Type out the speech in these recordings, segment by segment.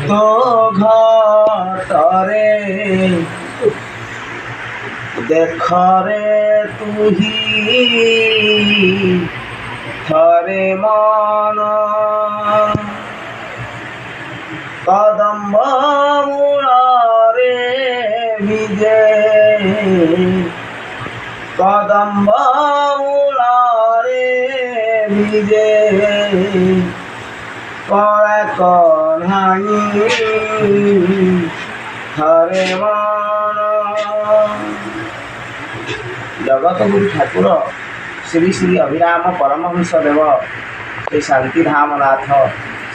তো ঘটরে দেখরে তুহি থরে মন কদম্ব মূଳରେ বিজে কদম্ব মূଳରେ বিজে কড়া কঢ়াই থরে মন। জগতগুরু ঠাকুর শ্রী শ্রী অভিরাମ ପରମହଂସ ଦେବ ସେ ଶାନ୍ତିଧାମ ନାଥ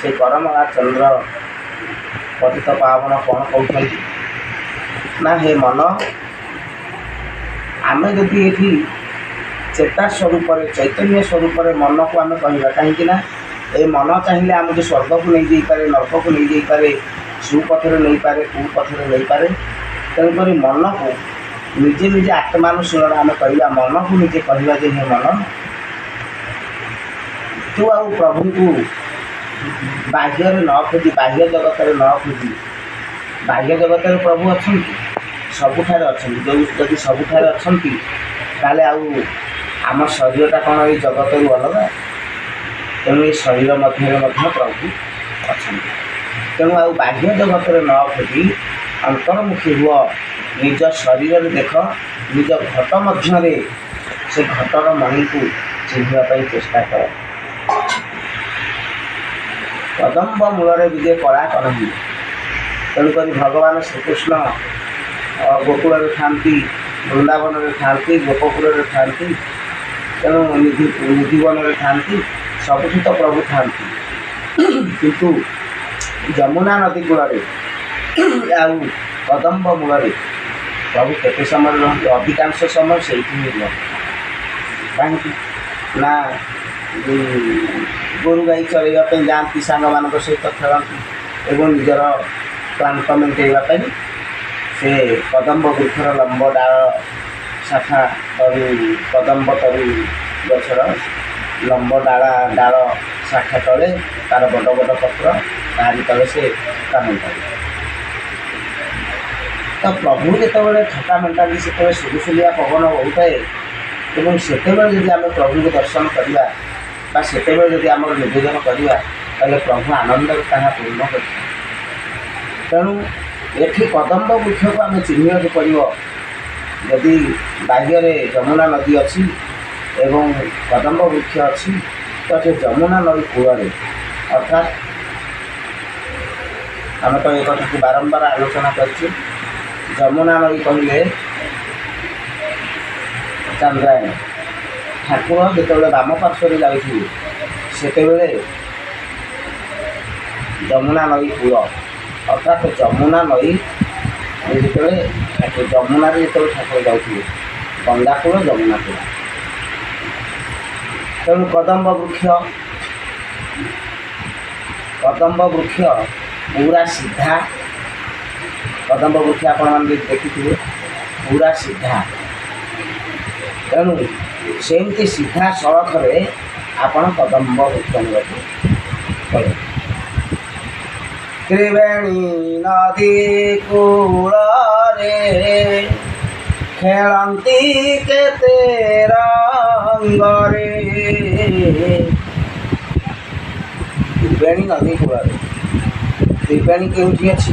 ସେ କରମଳା ଚନ୍ଦ୍ର ପତିତ ପାବନ କ'ଣ କହୁଛନ୍ତି ନା, ହେ ମନ, ଆମେ ଯଦି ଏଠି ଚେତା ସ୍ୱରୂପରେ ଚୈତନ୍ୟ ସ୍ୱରୂପରେ ମନକୁ ଆମେ କହିବା, କାହିଁକି ନା ଏ ମନ ଚାହିଁଲେ ଆମକୁ ସ୍ୱର୍ଗକୁ ନେଇଯାଇପାରେ, ନର୍କକୁ ନେଇଯାଇପାରେ, ସୁପଥରେ ନେଇପାରେ, କୁପଥରେ ନେଇପାରେ। ତେଣୁକରି ମନକୁ ନିଜେ ନିଜେ ଆତ୍ମାନୁଶୀଳନ ଆମେ କରିବା, ମନକୁ ନିଜେ କହିବା ଯେ ହେ ମନ, ତୁ ଆଉ ପ୍ରଭୁଙ୍କୁ ବାହ୍ୟରେ ନ ଖୋଜି, ବାହ୍ୟ ଜଗତରେ ନ ଖୋଜି, ବାହ୍ୟ ଜଗତରେ ପ୍ରଭୁ ଅଛନ୍ତି, ସବୁଠାରେ ଅଛନ୍ତି। ଯଦି ସବୁଠାରେ ଅଛନ୍ତି ତାହେଲେ ଆଉ ଆମ ଶରୀରଟା କ'ଣ ଏଇ ଜଗତରୁ ଅଲଗା? ତେଣୁ ଏ ଶରୀର ମଧ୍ୟରେ ମଧ୍ୟ ପ୍ରଭୁ ଅଛନ୍ତି। ତେଣୁ ଆଉ ବାହ୍ୟ ଜଗତରେ ନ ଖୋଜି ଅନ୍ତର୍ମୁଖୀ ହୁଅ, ନିଜ ଶରୀରରେ ଦେଖ, ନିଜ ଘଟ ମଧ୍ୟରେ ସେ ଘଟର ମଣିକୁ ଚିହ୍ନିବା ପାଇଁ ଚେଷ୍ଟା କର। କଦମ୍ବ ମୂଳରେ ବିଜେ କଳା କହନ୍ତି। ତେଣୁକରି ଭଗବାନ ଶ୍ରୀକୃଷ୍ଣ ଗୋକୁଳରେ ଥାଆନ୍ତି, ବୃନ୍ଦାବନରେ ଥାଆନ୍ତି, ଗୋପପୁରରେ ଥାଆନ୍ତି, ତେଣୁ ନିଧିବନରେ ଥାଆନ୍ତି, ସବୁଠି ତ ପ୍ରଭୁ ଥାଆନ୍ତି। କିନ୍ତୁ ଯମୁନା ନଦୀ କୂଳରେ ଆଉ କଦମ୍ବ ମୂଳରେ ପ୍ରଭୁ କେତେ ସମୟ ରହନ୍ତି? ଅଧିକାଂଶ ସମୟ ସେଇଠି ହିଁ ରୁହନ୍ତି। କାହିଁକି ନା ଗୋରୁ ଗାଈ ଚରାଇବା ପାଇଁ ଯାଆନ୍ତି, ସାଙ୍ଗମାନଙ୍କ ସହିତ ଖେଳନ୍ତି ଏବଂ ନିଜର କ୍ଳାନ୍ତ ମେଣ୍ଟାଇବା ପାଇଁ ସେ କଦମ୍ବ ବୃକ୍ଷର ଲମ୍ବ ଡାଳ ଶାଖା ତରୁ, କଦମ୍ବ ତରୁ ଗଛର ଲମ୍ବ ଡାଳ ଶାଖା ତଳେ ତା'ର ବଡ଼ ବଡ଼ ପତ୍ର, ତାହାରି ତଳେ ସେ ଥକା ମେଣ୍ଟାନ୍ତି। ତ ପ୍ରଭୁ ଯେତେବେଳେ ଥକା ମେଣ୍ଟାନ୍ତି, ସେତେବେଳେ ସୁଲୁସୁଲିଆ ପବନ ବହୁଥାଏ ଏବଂ ସେତେବେଳେ ଯଦି ଆମେ ପ୍ରଭୁଙ୍କୁ ଦର୍ଶନ କରିବା ବା ସେତେବେଳେ ଯଦି ଆମର ନିବେଦନ କରିବା, ତାହେଲେ ପ୍ରଭୁ ଆନନ୍ଦରେ ତାହା ପୂର୍ଣ୍ଣ କରିଥାଏ। ତେଣୁ ଏଠି କଦମ୍ବ ବୃକ୍ଷକୁ ଆମେ ଚିହ୍ନିବାକୁ ପଡ଼ିବ। ଯଦି ବାହ୍ୟରେ ଯମୁନା ନଦୀ ଅଛି ଏବଂ କଦମ୍ବ ବୃକ୍ଷ ଅଛି, ତ ସେ ଯମୁନା ନଦୀ କୂଳରେ, ଅର୍ଥାତ୍ ଆମେ ତ ଏ କଥାକୁ ବାରମ୍ବାର ଆଲୋଚନା କରିଛୁ। ଯମୁନା ନଦୀ କହିଲେ ଚାନ୍ଦ୍ରାୟଣ। ଠାକୁର ଯେତେବେଳେ ବାମ ପାର୍ଶ୍ୱରେ ଯାଉଥିବେ, ସେତେବେଳେ ଯମୁନା ନଦୀ କୂଳ, ଅର୍ଥାତ୍ ଯମୁନା ନଦୀ ଯେତେବେଳେ ଯମୁନାରେ ଯେତେବେଳେ ଠାକୁର ଯାଉଥିବେ, ଗଙ୍ଗା କୂଳ, ଯମୁନା କୂଳ। ତେଣୁ କଦମ୍ବ ବୃକ୍ଷ ପୁରା ସିଧା, କଦମ୍ବ ବୃକ୍ଷ ଆପଣମାନେ ଯଦି ଦେଖିଥିବେ ପୁରା ସିଧା। ତେଣୁ ସେମିତି ସିଧା ସଳଖରେ ଆପଣ କଦମ୍ବ ବୃକ୍ଷ ନେବାକୁ ପଡ଼ିବ। ତ୍ରିବେଣୀ ନଦୀ କୂଳରେ ଖେଳନ୍ତି କେତେ ରଙ୍ଗରେ। ତ୍ରିବେଣୀ ନଦୀ କୂଳରେ, ତ୍ରିବେଣୀ କେଉଁଠି ଅଛି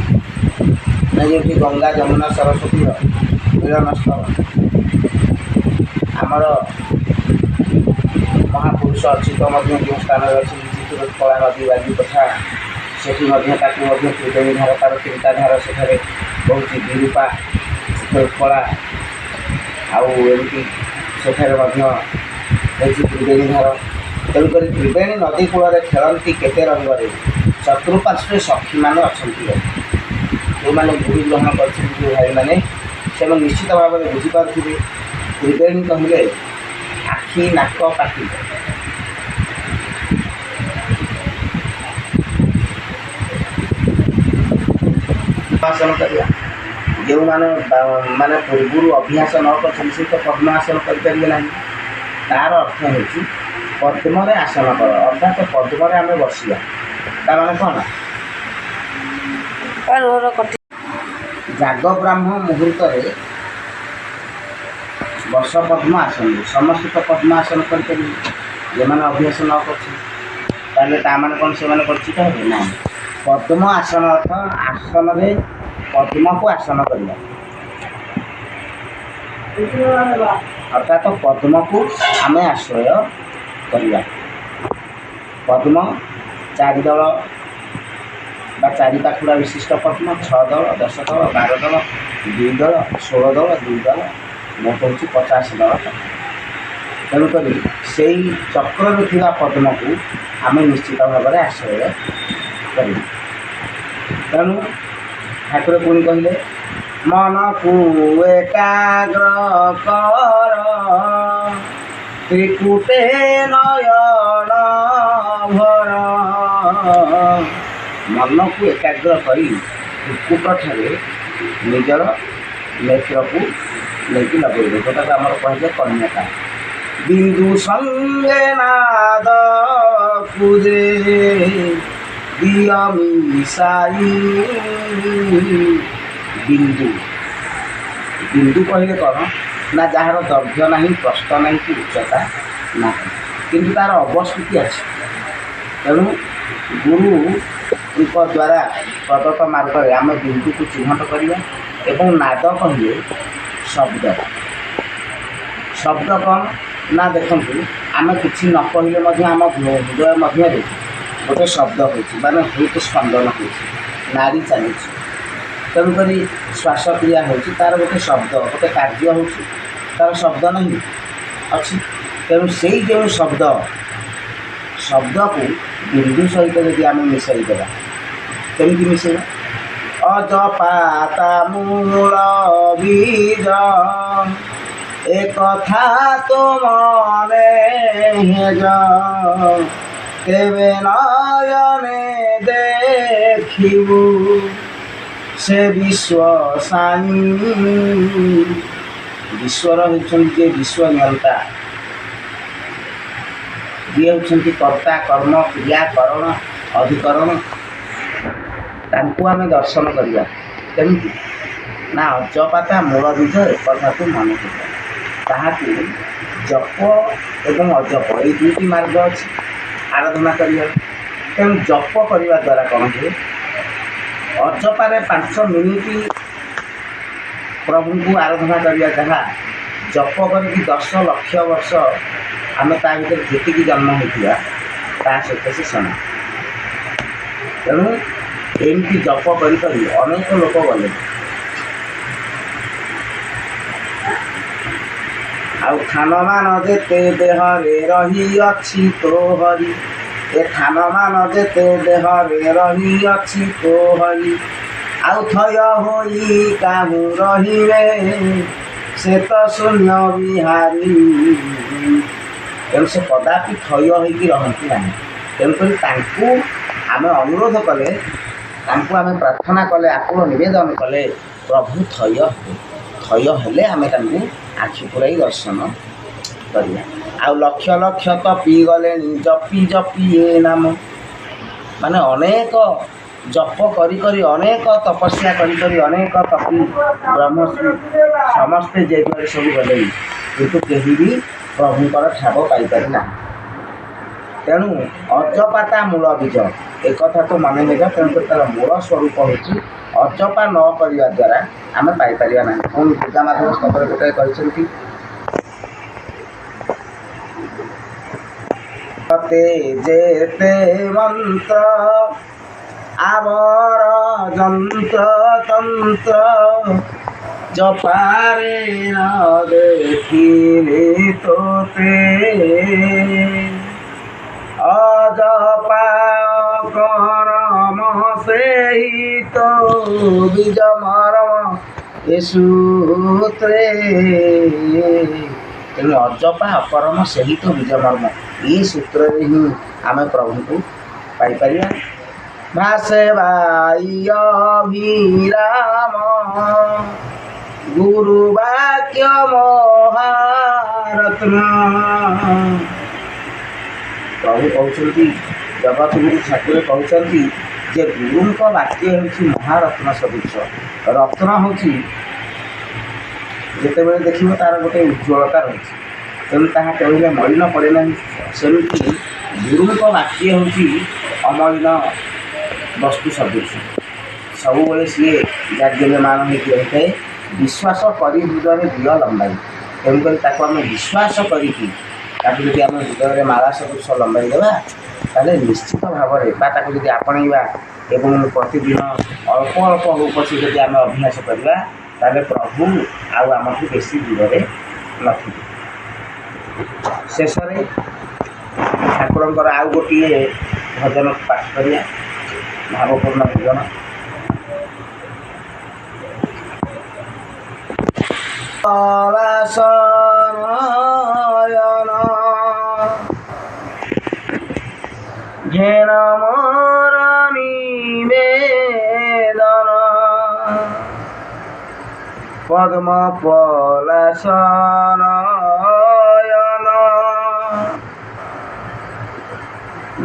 ନା ଯେଉଁଠି ଗଙ୍ଗା, ଯମୁନା, ସରସ୍ୱତୀର ମିଳନସ୍ଥଳ। ଆମର ମହାପୁରୁଷ ଅଚ୍ୟୁତ ମଧ୍ୟ ଯେଉଁ ସ୍ଥାନରେ ଅଛି, ଚିତ୍ରକଳା ନଦୀ ବାଲିକଥା, ସେଠି ମଧ୍ୟ ତାକୁ ମଧ୍ୟ ତ୍ରିବେଣୀ ଧାର, ତା'ର ତିନିଟା ଧାର ସେଠାରେ ବହୁଛି, ବିରୂପା, ଚିତ୍ରକଳା, ଆଉ ଏମିତି ସେଠାରେ ମଧ୍ୟ ହେଉଛି ତ୍ରିବେଣୀ ଧାର। ତେଣୁକରି ତ୍ରିବେଣୀ ନଦୀ କୂଳରେ ଖେଳନ୍ତି କେତେ ରଙ୍ଗରେ। ଚତୁଃପାର୍ଶ୍ୱରେ ସଖୀମାନେ ଅଛନ୍ତି, ଯେଉଁମାନେ ଗୁରୁ ଗ୍ରହଣ କରିଛନ୍ତି ଯେଉଁ ଭାଇମାନେ, ସେମାନେ ନିଶ୍ଚିତ ଭାବରେ ବୁଝିପାରୁଥିବେ। ତ୍ରିବେଣୀ କହିଲେ ଆଖି, ନାକ, ପାଟି। ଆସନ କରିବା, ଯେଉଁମାନେ ମାନେ ପୂର୍ବରୁ ଅଭ୍ୟାସ ନ କରିଛନ୍ତି ସେ ତ ପଦ୍ମ ଆସନ କରିପାରିବେ ନାହିଁ। ତା'ର ଅର୍ଥ ହେଉଛି ପଦ୍ମରେ ଆସନ କର, ଅର୍ଥାତ୍ ପଦ୍ମରେ ଆମେ ବସିବା। ତା'ମାନେ କ'ଣ? ଜାଗ ବ୍ରାହ୍ମ ମୁହୂର୍ତ୍ତରେ ବର୍ଷ ପଦ୍ମ ଆସନ ସମସ୍ତେ ତ ପଦ୍ମ ଆସନ କରିପାରିବେ। ଯେମାନେ ଅଭ୍ୟାସ ନ କରୁଛନ୍ତି ତାହେଲେ ତାମାନେ କ'ଣ ସେମାନେ ପରିଚିତ ହେବେ? ନାହିଁ। ପଦ୍ମ ଆସନ ଅର୍ଥ ଆସନରେ ପଦ୍ମକୁ ଆସନ କରିବା, ଅର୍ଥାତ ପଦ୍ମକୁ ଆମେ ଆଶ୍ରୟ କରିବା। ପଦ୍ମ 4 ଦଳ ବା 4 ପାଖୁଡ଼ା ବିଶିଷ୍ଟ ପଦ୍ମ, 6 ଦଳ, 10 ଦଳ, 12 ଦଳ, 2 ଦଳ, 16 ଦଳ, 2 ଦଳ, ମୋଟ ହେଉଛି 50 ଦଳ। ତେଣୁକରି ସେଇ ଚକ୍ରରେ ଥିବା ପଦ୍ମକୁ ଆମେ ନିଶ୍ଚିତ ଭାବରେ ଆଶ୍ରୟ କରିବା। ତେଣୁ ଠାକୁର ପୁଣି କହିଲେ, ମନକୁ ଏକାଗ୍ର କର ତ୍ରିକୁଟେ ନୟନ ଭର। ମନକୁ ଏକାଗ୍ର କରି ତ୍ରିକୁଟଠାରେ ନିଜର ନେତ୍ରକୁ ନେଇକି ଲଗେଇବେ, ଯେଉଁଟାକୁ ଆମର କୁହାଯାଏ କନ୍ୟାକା। ବିନ୍ଦୁ ସଙ୍ଗେ ନାଦ କୁଦେ ଦିଅ ମିଶାଇ। ବିନ୍ଦୁ ବିନ୍ଦୁ କହିଲେ କ'ଣ ନା ଯାହାର ଦୈର୍ଘ୍ୟ ନାହିଁ, ପ୍ରସ୍ଥ ନାହିଁ କି ଉଚ୍ଚତା ନାହିଁ, କିନ୍ତୁ ତା'ର ଅବସ୍ଥିତି ଅଛି। ତେଣୁ ଗୁରୁଙ୍କ ଦ୍ୱାରା ପ୍ରଦତ୍ତ ମାର୍ଗରେ ଆମେ ବିନ୍ଦୁକୁ ଚିହ୍ନଟ କରିବା। ଏବଂ ନାଦ କହିଲେ ଶବ୍ଦ। ଶବ୍ଦ କ'ଣ ନା ଦେଖନ୍ତୁ, ଆମେ କିଛି ନ କହିଲେ ମଧ୍ୟ ଆମ ହୃଦୟ ମଧ୍ୟରେ ଗୋଟେ ଶବ୍ଦ ହେଉଛି, ମାନେ ହୃଦ ସ୍ପନ୍ଦନ ହେଉଛି, ନାଡ଼ି ଚାଲିଛି। ତେଣୁକରି ଶ୍ୱାସକ୍ରିୟା ହେଉଛି, ତା'ର ଗୋଟେ ଶବ୍ଦ, ଗୋଟେ କାର୍ଯ୍ୟ ହେଉଛି, ତା'ର ଶବ୍ଦ ନାହିଁ ଅଛି। ତେଣୁ ସେଇ ଯେଉଁ ଶବ୍ଦକୁ ବିନ୍ଦୁ ସହିତ ଯଦି ଆମେ ମିଶାଇ ଦେବା, କେମିତି ମିଶାଇବା? ଅଜପାତା ମୂଳ ବୀଜ একথা তো মনে হেজ তেবে নয়নে দেখিবু সে বিশ্ব সাই। ବିଶ୍ୱର ହେଉଛନ୍ତି ଯେ ବିଶ୍ୱ ନିୟନ୍ତା, ଯିଏ ହେଉଛନ୍ତି କର୍ତ୍ତା, କର୍ମ, କ୍ରିୟା, କରଣ, ଅଧିକରଣ, ତାଙ୍କୁ ଆମେ ଦର୍ଶନ କରିବା। କେମିତି ନା ଅଜପାତା ମୂଳ ବୀଜ ଏକଥାକୁ ମନେ କରିବା। ତାହାକୁ ଜପ ଏବଂ ଅଜପ ଏଇ 2ଟି ମାର୍ଗ ଅଛି ଆରାଧନା କରିବା। ତେଣୁ ଜପ କରିବା ଦ୍ୱାରା କ'ଣ ହୁଏ? ଅଜପାରେ 5 ମିନିଟ୍ ପ୍ରଭୁଙ୍କୁ ଆରାଧନା କରିବା, ଯାହା ଜପ କରିକି 10 ଲକ୍ଷ ବର୍ଷ ଆମେ ତା ଭିତରେ ଯେତିକି ଜନ୍ମ ହୋଇଥିବା ତା ସହିତ ସେ ସମାନ। ତେଣୁ ଏମିତି ଜପ କରି କରି ଅନେକ ଲୋକ ଗଲେ। ଆଉ ଥାନମାନ ଯେତେ ଦେହରେ ରହିଅଛି ତୋ ହରି, ଏ ଥାନମାନ ଯେତେ ଦେହରେ ରହିଅଛି ତୋ ହରି, ଆଉ ଥୟ ହୋଇ କାହୁଁ ରହିବେ ସେ ତ ଶୂନ୍ୟ ବିହାରୀ। ତେଣୁ ସେ କଦାପି ଥୟ ହୋଇକି ରହନ୍ତି ନାହିଁ। ତେଣୁକରି ତାଙ୍କୁ ଆମେ ଅନୁରୋଧ କଲେ, ତାଙ୍କୁ ଆମେ ପ୍ରାର୍ଥନା କଲେ, ଆକୁଳ ନିବେଦନ କଲେ, ପ୍ରଭୁ ଥୟ ହେବେ। ଥୟ ହେଲେ ଆମେ ତାଙ୍କୁ ଆଖି ପୁରାଇ ଦର୍ଶନ କରିବା। ଆଉ ଲକ୍ଷ ଲକ୍ଷ ତ ପିଇଗଲେଣି ଜପି ଜପି ଏ ନାମ, ମାନେ ଅନେକ ଜପ କରି କରି, ଅନେକ ତପସ୍ୟା କରି କରି, ଅନେକ ତପି ବ୍ରହ୍ମଶ୍ରୀ ସମସ୍ତେ ଯେ ଯୁଆଡ଼େ ସବୁ ଗଲେଣି, କିନ୍ତୁ କେହି ବି ପ୍ରଭୁଙ୍କର ଠାବ ପାଇପାରି ନାହିଁ। ତେଣୁ ଅଜପାତା ମୂଳ ବୀଜ ଏକଥା ତ ମନେ ନେବା। ତେଣୁକରି ତା'ର ମୂଳ ସ୍ୱରୂପ ହେଉଛି ଅଜପା ନ କରିବା ଦ୍ୱାରା ଆମେ ପାଇପାରିବା ନାହିଁ। ପୁଣି ପୂଜା ମାଧବ ସ୍ତବରେ ଗୋଟାଏ କହିଛନ୍ତି, ଯେତେ ମନ୍ତ୍ର ଆବର ଯନ୍ତ୍ର ତନ୍ତ୍ର ଜପାରେ ନ ଦେଖିଲେ ତୋତେ, অজপা করম সেই তো বীজ মরম এ সূত্রে। ତେଣୁ ଅଜପା ଅପରମ ସେହି ତ ବୀଜ ମର୍ମ, ଏହି ସୂତ୍ରରେ ହିଁ ଆମେ ପ୍ରଭୁଙ୍କୁ ପାଇପାରିବା। ଭାସେ ବାଇ ଅଭିରାମ ଗୁରୁ ବାକ୍ୟ ମହାରତ୍ନ। ପ୍ରଭୁ କହୁଛନ୍ତି, ଜଗତଗୁରୁ ଠାକୁର କହୁଛନ୍ତି ଯେ ଗୁରୁଙ୍କ ବାକ୍ୟ ହେଉଛି ମହାରତ୍ନ ସଦୃଶ। ରତ୍ନ ହେଉଛି ଯେତେବେଳେ ଦେଖିବ ତା'ର ଗୋଟେ ଉଜ୍ଜ୍ୱଳତା ରହିଛି, ତେଣୁ ତାହା କହିଲେ ମଳିନ ପଡ଼େ ନାହିଁ। ସେମିତି ଗୁରୁଙ୍କ ବାକ୍ୟ ହେଉଛି ଅମଳିନ ବସ୍ତୁ ସଦୃଶ। ସବୁବେଳେ ସିଏ ଜାଗ୍ୟମାନ ହୋଇକି ରହିଥାଏ। ବିଶ୍ୱାସ କରି ହୃଦୟରେ ଦିଅ ଲମ୍ବାଇ, ତେଣୁକରି ତାକୁ ଆମେ ବିଶ୍ୱାସ କରିକି ତାକୁ ଯଦି ଆମେ ହୃଦୟରେ ମାଳା ସଦୃଶ ଲମ୍ବାଇ ଦେବା, ତାହେଲେ ନିଶ୍ଚିତ ଭାବରେ ବା ତାକୁ ଯଦି ଆପଣେଇବା ଏବଂ ପ୍ରତିଦିନ ଅଳ୍ପ ଅଳ୍ପ ହଉ ପଛେ ଯଦି ଆମେ ଅଭ୍ୟାସ କରିବା, ତାହେଲେ ପ୍ରଭୁ ଆଉ ଆମଠୁ ବେଶୀ ଦୂରରେ ନଥିବେ। ଶେଷରେ ଠାକୁରଙ୍କର ଆଉ ଗୋଟିଏ ଭଜନ ପାଠ କରିବା, ଭାବପୂର୍ଣ୍ଣ ଭଜନ। ପଳାଶନୟନ ଘେନ ମୋର ନିବେଦନ, ପଦ୍ମ ପଳାଶନୟନ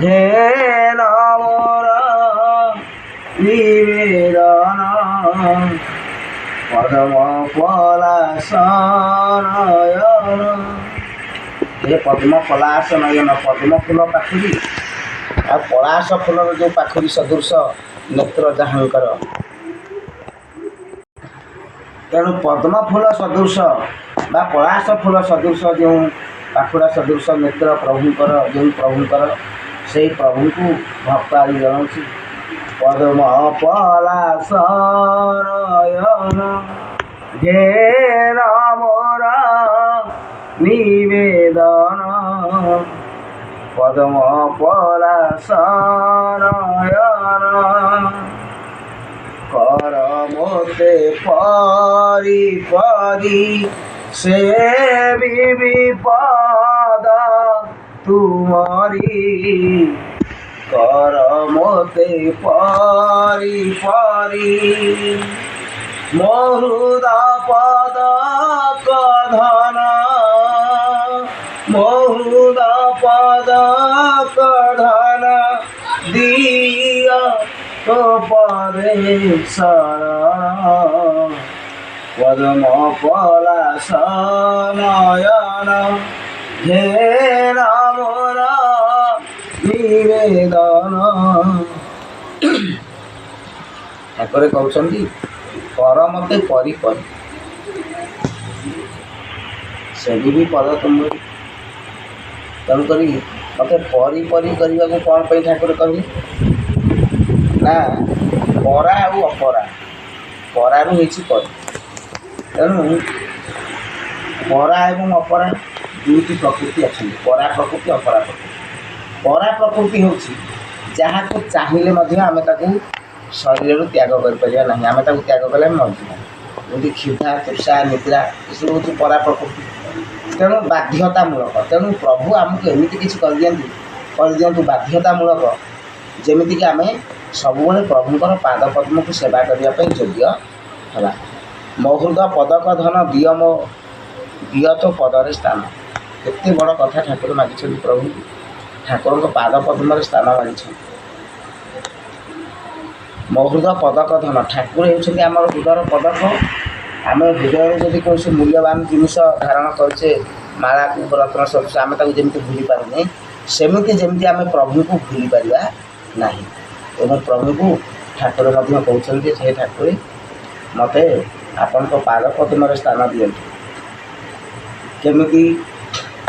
ଘେନ ମୋର ନିବେଦନ, ପଦ୍ମ ପଳାଶନୟନ। ଏ ପଦ୍ମ ପଳାଶ ନୟନ, ପଦ୍ମ ଫୁଲ ପାଖୁରି ଆଉ ପଳାଶ ଫୁଲର ଯେଉଁ ପାଖୁରି ସଦୃଶ ନେତ୍ର ଯାହାଙ୍କର, ତେଣୁ ପଦ୍ମ ଫୁଲ ସଦୃଶ ବା ପଳାଶ ଫୁଲ ସଦୃଶ ଯେଉଁ ପାଖୁଡ଼ା ସଦୃଶ ନେତ୍ର ପ୍ରଭୁଙ୍କର, ଯେଉଁ ପ୍ରଭୁଙ୍କର, ସେହି ପ୍ରଭୁଙ୍କୁ ଭକ୍ତ ଆଜି ଜଣାଉଛି। ପଦ୍ମ ପଳାଶନୟନ ଘେନ ମୋର ନିବେଦନ, ପଦ୍ମ ପଳାଶନୟନ କର ମୋତେ ପରି ପରି ସେବିବି ପଦ ତୁମରି, କର ମୋତେ ପରି ପରି ମୋ ହୃଦ ପଦକ ଧନ, ମୋ ହୃଦ ପଦକ ଧନ ଦିଅ তো পরে শরণ, পদ্ম পলাশনয়ন ঘেন মোর নিবেদন। ଠାକୁର କହୁଛନ୍ତି କର ମୋତେ ପରି ପରି ସେବି ବି ପଦ ତୁମରି। ତେଣୁକରି ମୋତେ ପରି ପରି କରିବାକୁ କ'ଣ ପାଇଁ ଠାକୁର କହିଲେ ନା, ପରା ଆଉ ଅପରା, ପରାରୁ ହେଇଛି ପରି। ତେଣୁ ପରା ଏବଂ ଅପରା ଦୁଇଟି ପ୍ରକୃତି ଅଛନ୍ତି, ପରା ପ୍ରକୃତି ଅପରା ପ୍ରକୃତି। ପରା ପ୍ରକୃତି ହେଉଛି ଯାହାକୁ ଚାହିଁଲେ ମଧ୍ୟ ଆମେ ତାକୁ ଶରୀରରୁ ତ୍ୟାଗ କରିପାରିବା ନାହିଁ, ଆମେ ତାକୁ ତ୍ୟାଗ କଲେ ଆମେ ମରିଯିବା। ଯେମିତି କ୍ଷୁଧା, ତୃଷା, ନିଦ୍ରା ଏସବୁ ହେଉଛି ପରା ପ୍ରକୃତି। ତେଣୁ ବାଧ୍ୟତାମୂଳକ। ତେଣୁ ପ୍ରଭୁ ଆମକୁ ଏମିତି କିଛି କରିଦିଅନ୍ତୁ ବାଧ୍ୟତାମୂଳକ, ଯେମିତିକି ଆମେ ସବୁବେଳେ ପ୍ରଭୁଙ୍କର ପାଦ ପଦ୍ମକୁ ସେବା କରିବା ପାଇଁ ଯୋଗ୍ୟ ହେଲା। ମୋ ହୃଦ ପଦକ ଧନ ଦିଅ ତ ପଦରେ ସ୍ଥାନ। କେତେ ବଡ଼ କଥା ଠାକୁର ମାଗିଛନ୍ତି ପ୍ରଭୁ, ଠାକୁରଙ୍କ ପାଦ ପଦ୍ମରେ ସ୍ଥାନ ମାଗିଛନ୍ତି। ମୋ ହୃଦ ପଦକ ଧନ, ଠାକୁର ହେଉଛନ୍ତି ଆମର ହୃଦୟର ପଦକ। ଆମେ ହୃଦୟରେ ଯଦି କୌଣସି ମୂଲ୍ୟବାନ ଜିନିଷ ଧାରଣ କରୁଛେ, ମାଳାକୁ ରତ୍ନ ସଦୃଶ, ଆମେ ତାକୁ ଯେମିତି ଭୁଲି ପାରୁନେ, ସେମିତି ଯେମିତି ଆମେ ପ୍ରଭୁଙ୍କୁ ଭୁଲି ପାରିବା ନାହିଁ। ଏବଂ ପ୍ରଭୁଙ୍କୁ ଠାକୁର ମଧ୍ୟ କହୁଛନ୍ତି ଯେ, ହେ ଠାକୁର ମୋତେ ଆପଣଙ୍କ ପାଦ ପଦ୍ମରେ ସ୍ଥାନ ଦିଅନ୍ତୁ। କେମିତି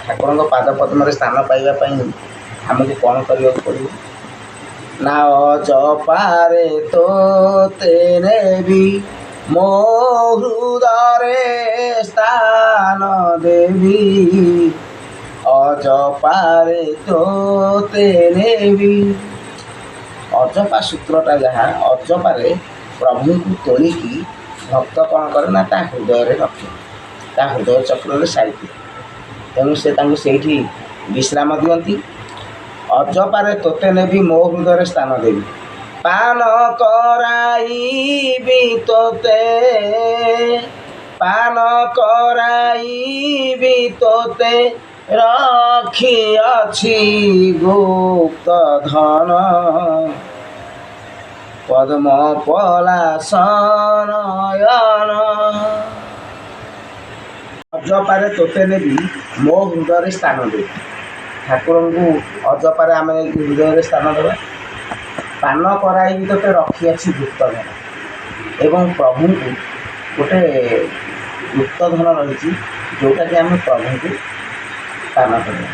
ଠାକୁରଙ୍କ ପାଦ ପଦ୍ମରେ ସ୍ଥାନ ପାଇବା ପାଇଁ ଆମକୁ କ'ଣ କରିବାକୁ ପଡ଼ିବ ନା, ଅଜପାରେ ତୋତେ ନେବି ମୋ ହୃଦୟରେ ସ୍ଥାନ ଦେବି, ଅଜପାରେ ତୋତେ ନେବି। ଅଜପା ସୂତ୍ରଟା ଯାହା, ଅଜପାରେ ପ୍ରଭୁଙ୍କୁ ତୋଳିକି ଭକ୍ତ କ'ଣ କରେ ନା ତା ହୃଦୟରେ ରଖେ, ତା ହୃଦୟ ଚକ୍ରରେ ସାଇତି। ତେଣୁ ସେ ତାଙ୍କୁ ସେଇଠି ବିଶ୍ରାମ ଦିଅନ୍ତି। ଅଜପାରେ ତୋତେ ନେବି ମୋ ହୃଦୟରେ ସ୍ଥାନ ଦେବି, ପାନ କରାଇବି ତୋତେ, ପାନ କରାଇବି ତୋତେ ରଖିଅଛି ଗୁପ୍ତ ଧନ, ପଦ୍ମ ପଲାଶନୟନ ଅଜପାରେ ତୋତେ ନେବି ମୋ ହୃଦୟରେ ସ୍ଥାନ ଦେବି। ଠାକୁରଙ୍କୁ ଅଜପାରେ ଆମେ ନେଇକି ହୃଦୟରେ ସ୍ଥାନ ଦେବା। ପାନ କରାଇବି ତୋତେ ରଖିଅଛି ଗୁପ୍ତଧନ। ଏବଂ ପ୍ରଭୁଙ୍କୁ ଗୋଟେ ଗୁପ୍ତଧନ ରହିଛି ଯେଉଁଟାକି ଆମେ ପ୍ରଭୁଙ୍କୁ ପାନ କରିବା।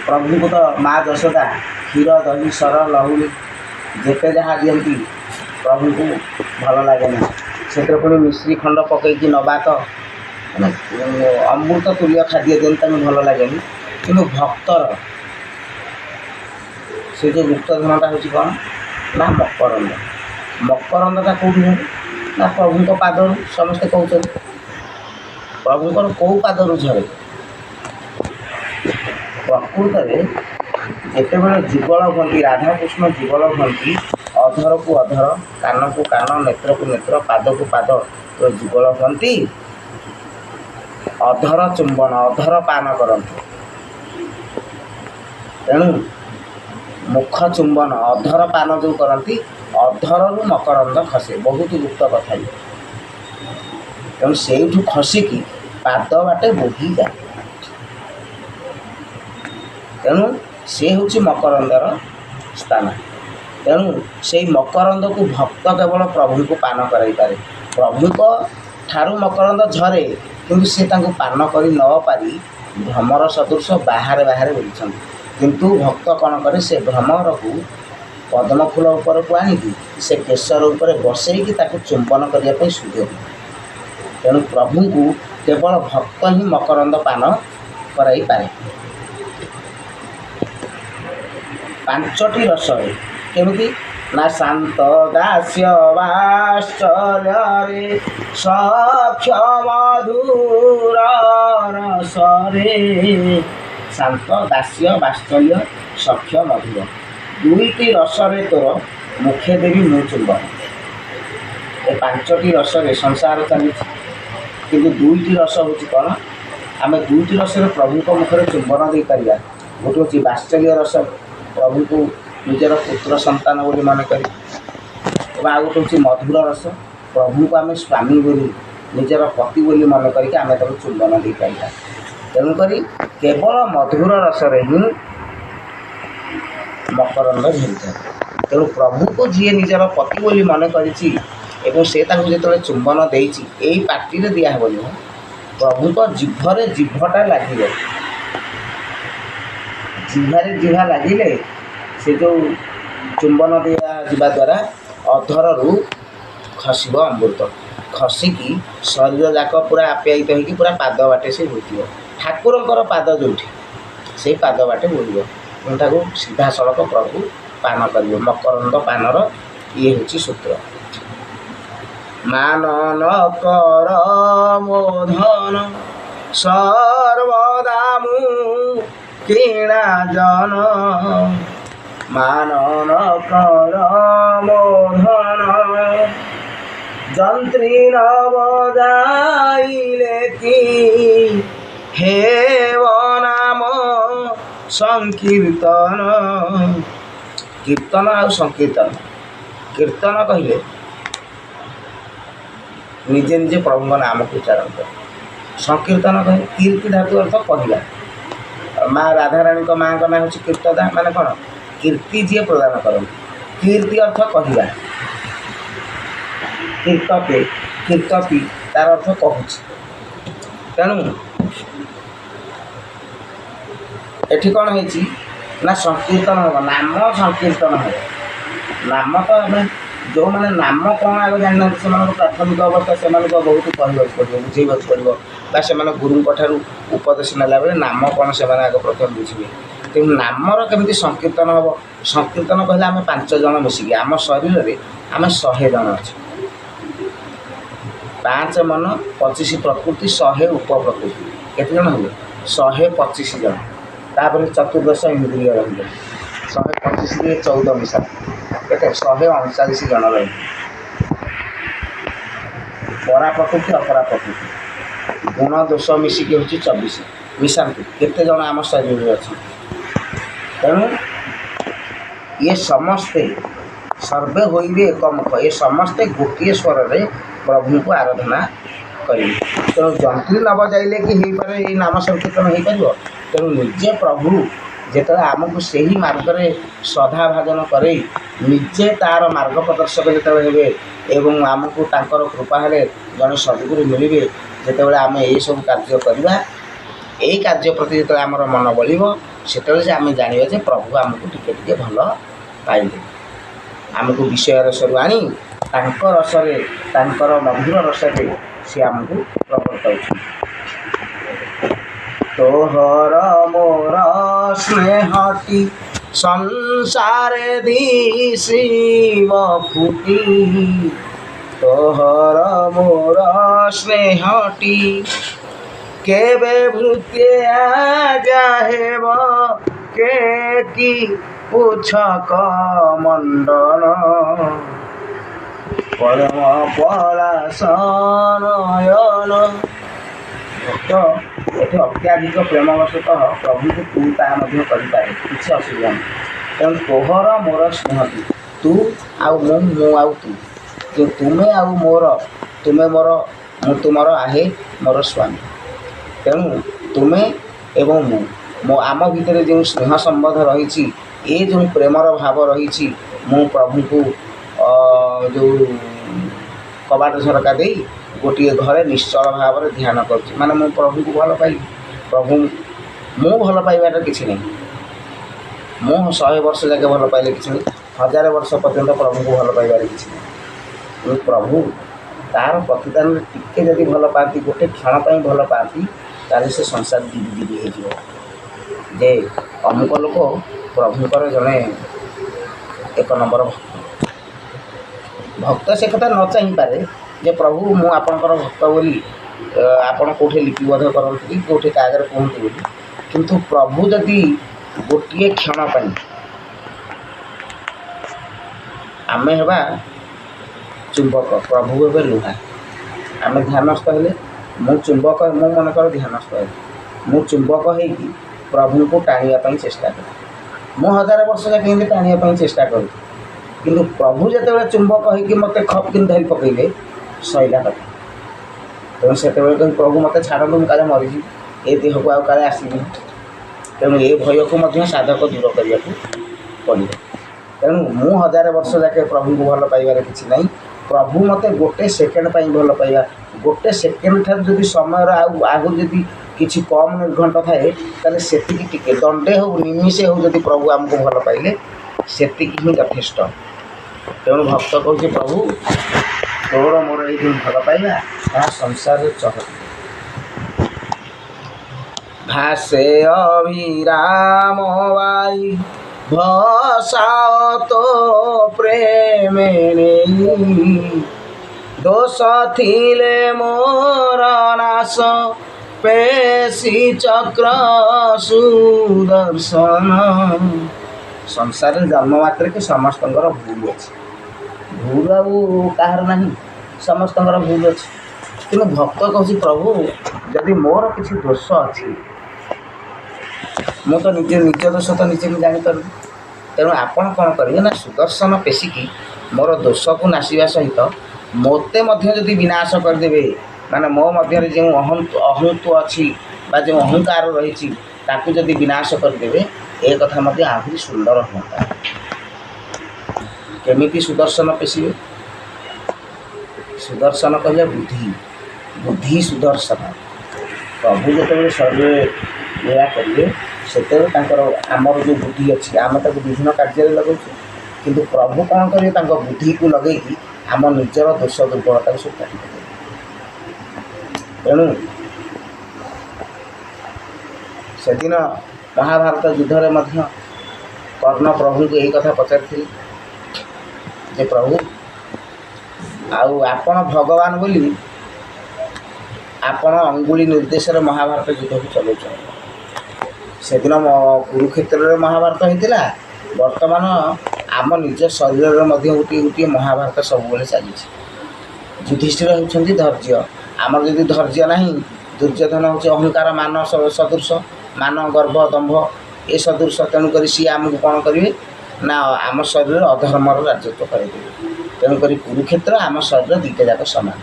ପ୍ରଭୁଙ୍କୁ ତ ମା ଯଶୋଦା କ୍ଷୀର ଦହି ସର ଲହୁଣୀ ଯେତେ ଯାହା ଦିଅନ୍ତି ପ୍ରଭୁଙ୍କୁ ଭଲ ଲାଗେନି। ସେଥିରେ ପୁଣି ମିଶ୍ରି ଖଣ୍ଡ ପକାଇକି ନେବା ତ ମାନେ ଅମୃତ ତୁଲ୍ୟ ଖାଦ୍ୟ ଦିଅନ୍ତି, ତାଙ୍କୁ ଭଲ ଲାଗେନି। କିନ୍ତୁ ଭକ୍ତର ସେ ଯେଉଁ ଗୁପ୍ତଧନଟା ହେଉଛି କ'ଣ ନା ମକରନ୍ଦ। ମକରନ୍ଦଟା କେଉଁଠି ହୁଏ ନା ପ୍ରଭୁଙ୍କ ପାଦରୁ। ସମସ୍ତେ କହୁଛନ୍ତି ପ୍ରଭୁଙ୍କର କେଉଁ ପାଦରୁ ଝରେ? ପ୍ରକୃତରେ ଯେତେବେଳେ ଯୁଗଳ ହୁଅନ୍ତି, ରାଧାକୃଷ୍ଣ ଯୁଗଳ ହୁଅନ୍ତି, ଅଧରକୁ ଅଧର, କାନକୁ କାନ, ନେତ୍ରକୁ ନେତ୍ର, ପାଦକୁ ପାଦ ଯୁଗଳ ହୁଅନ୍ତି, ଅଧର ଚୁମ୍ବନ, ଅଧର ପାନ କରନ୍ତି। ତେଣୁ ମୁଖ ଚୁମ୍ବନ, ଅଧର ପାନ ଯେଉଁ କରନ୍ତି, ଅଧରରୁ ମକରନ୍ଦ ଖସେ। ବହୁତ ଗୁପ୍ତ କଥା ଇଏ। ତେଣୁ ସେଇଠୁ ଖସିକି ପାଦ ବାଟେ ବୋହିଯାଏ। ତେଣୁ ସେ ହେଉଛି ମକରନ୍ଦର ସ୍ଥାନ। ତେଣୁ ସେଇ ମକରନ୍ଦକୁ ଭକ୍ତ କେବଳ ପ୍ରଭୁଙ୍କୁ ପାନ କରାଇପାରେ। ପ୍ରଭୁଙ୍କ ଠାରୁ ମକରନ୍ଦ ଝରେ, କିନ୍ତୁ ସେ ତାଙ୍କୁ ପାନ କରି ନ ପାରି ଭ୍ରମର ସଦୃଶ ବାହାରେ ବାହାରେ ବୁଲିଛନ୍ତି। କିନ୍ତୁ ଭକ୍ତ କ'ଣ କରେ? ସେ ଭ୍ରମରକୁ ପଦ୍ମ ଫୁଲ ଉପରକୁ ଆଣିକି ସେ କେଶର ଉପରେ ବସେଇକି ତାକୁ ଚୁମ୍ବନ କରିବା ପାଇଁ ସୁଯୋଗ ଦିଏ। ତେଣୁ ପ୍ରଭୁଙ୍କୁ କେବଳ ଭକ୍ତ ହିଁ ମକରନ୍ଦ ପାନ କରାଇପାରେ। ପାଞ୍ଚଟି ରସରେ କେମିତି ନା ଶାନ୍ତ ଦାସ୍ୟ ବାତ୍ସଲ୍ୟରେ ସଖ୍ୟ ମଧୁର ରସରେ। ଶାନ୍ତ ଦାସ୍ୟ ବାତ୍ସଲ୍ୟ ସଖ୍ୟ ମଧୁର, ଦୁଇଟି ରସରେ ତୋର ମୁଖେ ଦେବି ମୁଁ ଚୁମ୍ବନ। ଏ ପାଞ୍ଚଟି ରସରେ ସଂସାର ଚାଲିଛି, କିନ୍ତୁ ଦୁଇଟି ରସ ହେଉଛି କ'ଣ? ଆମେ ଦୁଇଟି ରସରେ ପ୍ରଭୁଙ୍କ ମୁଖରେ ଚୁମ୍ବନ ଦେଇପାରିବା। ଗୋଟେ ହେଉଛି ବାତ୍ସଲ୍ୟ ରସ, ପ୍ରଭୁଙ୍କୁ ନିଜର ପୁତ୍ର ସନ୍ତାନ ବୋଲି ମନେ କରି, ଏବଂ ଆଉ ଗୋଟେ ହେଉଛି ମଧୁର ରସ, ପ୍ରଭୁଙ୍କୁ ଆମେ ସ୍ୱାମୀ ବୋଲି, ନିଜର ପତି ବୋଲି ମନେ କରିକି ଆମେ ତାକୁ ଚୁମ୍ବନ ଦେଇପାରିବା। ତେଣୁକରି କେବଳ ମଧୁର ରସରେ ହିଁ ମକରନ୍ଦ ଝରିଥାଏ। ତେଣୁ ପ୍ରଭୁଙ୍କୁ ଯିଏ ନିଜର ପତି ବୋଲି ମନେ କରିଛି ଏବଂ ସେ ତାଙ୍କୁ ଯେତେବେଳେ ଚୁମ୍ବନ ଦେଇଛି, ଏଇ ପାଟିରେ ଦିଆହେବନି, ପ୍ରଭୁଙ୍କ ଜିଭରେ ଜିଭଟା ଲାଗିବ। ଜିଭାରେ ଜିଭା ଲାଗିଲେ ସେ ଯେଉଁ ଚୁମ୍ବନ ଦିଆଯିବା ଦ୍ୱାରା ଅଧରରୁ ଖସିବ ଅମୃତ, ଖସିକି ଶରୀର ଯାକ ପୁରା ଆପ୍ୟାୟିତ ହୋଇକି ପୁରା ପାଦ ବାଟେ ସେ ବୁଲିବ। ଠାକୁରଙ୍କର ପାଦ ଯେଉଁଠି, ସେଇ ପାଦ ବାଟେ ବୁଲିବ। ତାକୁ ସିଧାସଳଖ ପ୍ରଭୁ ପାନ କରିବ। ମକରନ୍ଦ ପାନର ଇଏ ହେଉଛି ସୂତ୍ର। ମାନ ନ କର ମୋ ଧନ ସର୍ବଦା ମୁଁ କିଣା ଜନ। ମାନ ନ କର ମୋ ଧନ ଯନ୍ତ୍ରୀ ନ ବଜାଇଲେ କି ହେବ ନାମ ସଂକୀର୍ତ୍ତନ। କୀର୍ତ୍ତନ ଆଉ ସଂକୀର୍ତ୍ତନ। କୀର୍ତ୍ତନ କହିଲେ ନିଜେ ନିଜେ ପ୍ରଭୁଙ୍କ ନାମକୁ ଉଚ୍ଚାରଣ କରେ। ସଂକୀର୍ତ୍ତନ କହିଲେ କୀର୍ତ୍ତି ଧାତୁ ଅର୍ଥ କହିବା। ମା ରାଧାରାଣୀଙ୍କ ମାଆଙ୍କ ନାଁ ହେଉଛି କୀର୍ତ୍ତଦା, ମାନେ କ'ଣ? କୀର୍ତ୍ତି ଯିଏ ପ୍ରଦାନ କରନ୍ତି। କୀର୍ତ୍ତି ଅର୍ଥ କହିବା। କୀର୍ତ୍ତପେ, କୀର୍ତ୍ତପି ତାର ଅର୍ଥ କହୁଛି। ତେଣୁ ଏଠି କ'ଣ ହେଇଛି ନା ସଂକୀର୍ତ୍ତନ ହେବ, ନାମ ସଂକୀର୍ତ୍ତନ ହେବ। ନାମ ତ ଆମେ ଯେଉଁମାନେ ନାମ କ'ଣ ଆଗ ଜାଣିନାହାନ୍ତି, ସେମାନଙ୍କ ପ୍ରାଥମିକ ଅବସ୍ଥା ସେମାନଙ୍କୁ ବହୁତ କହିବାକୁ ପଡ଼ିବ, ବୁଝେଇବାକୁ ପଡ଼ିବ, ବା ସେମାନେ ଗୁରୁଙ୍କ ଠାରୁ ଉପଦେଶ ନେଲାବେଳେ ନାମ କ'ଣ ସେମାନେ ଆଗ ପ୍ରଥମେ ବୁଝିବେ। ତେଣୁ ନାମର କେମିତି ସଂକୀର୍ତ୍ତନ ହେବ? ସଂକୀର୍ତ୍ତନ କହିଲେ ଆମେ 5 ଜଣ ମିଶିକି, ଆମ ଶରୀରରେ ଆମେ 100 ଜଣ ଅଛୁ। 5 ମନ 25 ପ୍ରକୃତି 100 ଉପପ୍ରକୃତି। କେତେ ଜଣ ହେଲେ? 125 ଜଣ। ତାପରେ ଚତୁର୍ଦଶ ଇନ୍ଦ୍ରିୟ ରହିଲେ, 125 14 ମିଶା କେତେ? 139 ଜଣ ରହିଲେ। ପରା ପ୍ରକୃତି ଅପରା ପ୍ରକୃତି ଗୁଣ ଦୋଷ ମିଶିକି ହେଉଛି 24। ମିଶାନ୍ତୁ କେତେ ଜଣ ଆମ ଶରୀରରେ ଅଛନ୍ତି। ତେଣୁ ଇଏ ସମସ୍ତେ सर्वे होइबे एकमुख ए समस्ते गोटे स्वर में प्रभु को आराधना करेंगे। तेणु जंत्री न बजाइले कि हो पारे ये नाम संकीर्तन हो पार। तेणु निजे प्रभु जिते आमको से ही मार्ग में श्रद्धा भाजन करे निजे तार मार्ग प्रदर्शक जिते हे एवं आमको तांकर कृपा हेले जड़े सद्गुरु मिले जिते आम यही सब कार्य करवा यही कार्य प्रति जो आमर मन बढ़ से आम जाना प्रभु आमको टिके टिके भल पाइले आमको विषय रसरू आनी रसरे मधुर रसरे सी आमको प्रवर्ताऊ। तोहर मोर स्नेहटी संसारे दिशिव फुटी तोहर मोर स्नेहटी केबे भृत्या जाहेब के कि पुछक मंडन परम पलाशनयन भक्त ये अत्याधिक प्रेमवशतः प्रभु को तू ता करे किसी असुविधा नहीं। तेणु तोहर मोर स्नेहटी तू आउ आउ तू तुम्हें आउ मोर तुम्हें मोर मु तुमर आहे मोर स्वामी। तेणु तुम्हें एवं मो आम भितर जो स्नेह संबंध रही ये जो प्रेमर भाव रही मु प्रभु को जो कबाट झरका दे गोटे घरे निश्चल भाव में ध्यान कर माने मु प्रभु को भल पाई प्रभु मु भल पाइबार किसी नहीं मु 100 वर्ष जाके भल पाइले किसी नहीं 1000 वर्ष पर्यंत प्रभु को भल पाइबार किसी नहीं। प्रभु तार प्रतिदान टिके जदि भल पाती गोटे क्षण भल पाती ताले से संसार दिवी दिवी हो जे अमुक लोक प्रभुकर जड़े एक नंबर भक्त से कथा न चाहिए जे प्रभु मु आपणकर भक्त बोली आपण कौटे लिपिबद्ध करती कौटे का आगे कहते बोली किंतु प्रभु जदि गोटे क्षण आम हेबा चुंबक प्रभु हे लुहा आम ध्यानस्थ हेले मु चुंबक मु मनकर ध्यानस्थ है मु चुंबक होगी प्रभु को टाणिया चेष्टा कर मु 1000 वर्ष जाके टाणिया चेष्टा कर किंतु प्रभु जिते चुंबक होगी मत खप कि धरी पकईले सैला कथा तेणु से प्रभु मत छाड़ू मुझे मरीजी ए देह को आए आसबि तेणु ये भय को साधक दूर करने को पड़े। तेणु मु 1000 वर्ष जाके प्रभु को भल पाइबार किसी ना प्रभु मत गोटे सेकेंड भल पाइबा गोटे सेकेंड ठार जब समय आगु जदि किसी कम निर्घंट थाए ताले सेतिकी टिके दंडे हो निमिषे हो जदि प्रभु आमको भल पाइले सेतिकी ही यथेष्ट। तेणु भक्त कहूँ प्रभु तोर मोर ये भल पाइबा ता संसार चह भासे अभिराम वाई भसाओ तो प्रेमे दोष थिले मोर नाश पेशी चक्र सुदर्शन। संसार जन्म मात्र के समस्त भूल अच्छे भूल आर ना समस्त भूल अच्छे कि भक्त कहूँ प्रभु जदि मोर किसी दोष अच्छी मु तो निज निज दोष तो निजे जापर तेणु आपण कौन करेंगे ना सुदर्शन पेशिकी मोर दोष को नाशा सहित मते जदि विनाश करदे माने मो मध्य जो अहंत्व अच्छी जो अहंकार रही जदि विनाश करदे ए कथा मध्य आहरी सुंदर होता। केमिति सुदर्शन पेशिबे सुदर्शन कहले बुद्धि बुद्धि सुदर्शन प्रभु जो सर्वे लीला करेंगे से आमर जो बुद्धि अच्छी आम विभिन्न कार्य लगे किंतु प्रभु कौन करेंगे बुद्धि को लगे आम निजर दोष दुर्बलता सब काटि तेणु से दिन महाभारत युद्ध में कर्ण प्रभु को यही कथा पचारि जे प्रभु आपण भगवान बोली आपण अंगुली निर्देश महाभारत युद्ध को चलाऊ से दिन कुरुक्षेत्र में महाभारत होता वर्तमान आम निज शरीर में गोटे गोटे महाभारत सब चली युधिष्ठिर होती धैर्य आमर जदि धैर्य ना दुर्योधन हूँ अहंकार मान सदृश मान गर्भ दंभ ए सदृश तेणुक सी आमको कौन करेंगे ନା ଆମ ଶରୀରରେ ଅଧର୍ମର ରାଜତ୍ୱ କରିଦେବେ। ତେଣୁକରି କୁରୁକ୍ଷେତ୍ର ଆମ ଶରୀର ଦୁଇଟା ଯାକ ସମାନ।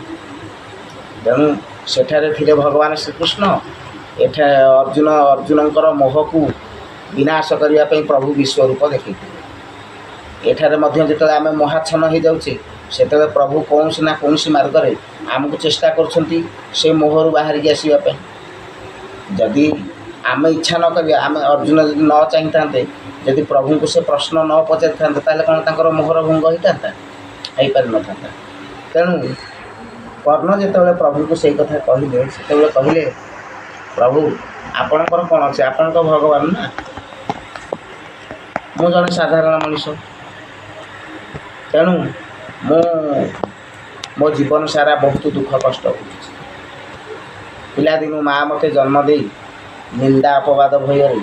ତେଣୁ ସେଠାରେ ଥିଲେ ଭଗବାନ ଶ୍ରୀକୃଷ୍ଣ, ଅର୍ଜୁନଙ୍କର ମୋହକୁ ବିନାଶ କରିବା ପାଇଁ ପ୍ରଭୁ ବିଶ୍ୱରୂପ ଦେଖାଇଥିଲେ। ଏଠାରେ ମଧ୍ୟ ଯେତେବେଳେ ଆମେ ମୋହାଚ୍ଛନ୍ନ ହୋଇଯାଉଛେ, ସେତେବେଳେ ପ୍ରଭୁ କୌଣସି ନା କୌଣସି ମାର୍ଗରେ ଆମକୁ ଚେଷ୍ଟା କରୁଛନ୍ତି ସେ ମୋହରୁ ବାହାରିକି ଆସିବା ପାଇଁ। ଯଦି ଆମେ ଇଚ୍ଛା ନ କରିବା, ଆମେ ଅର୍ଜୁନ ଯଦି ନ ଚାହିଁଥାନ୍ତେ, ଯଦି ପ୍ରଭୁଙ୍କୁ ସେ ପ୍ରଶ୍ନ ନ ପଚାରିଥାନ୍ତେ, ତାହେଲେ କ'ଣ ତାଙ୍କର ମୋହର ଭଙ୍ଗ ହୋଇଥାନ୍ତା? ହୋଇପାରିନଥାନ୍ତା। ତେଣୁ କର୍ଣ୍ଣ ଯେତେବେଳେ ପ୍ରଭୁଙ୍କୁ ସେଇ କଥା କହିଲେ, ସେତେବେଳେ କହିଲେ, ପ୍ରଭୁ ଆପଣଙ୍କର କ'ଣ ଅଛି? ଆପଣ ତ ଭଗବାନ ନା, ମୁଁ ଜଣେ ସାଧାରଣ ମଣିଷ। ତେଣୁ ମୁଁ ମୋ ଜୀବନ ସାରା ବହୁତ ଦୁଃଖ କଷ୍ଟ ଭୋଗିଛି। ପିଲାଦିନୁ ମା' ମୋତେ ଜନ୍ମ ଦେଇ ନିନ୍ଦା ଅପବାଦ ଭୟରେ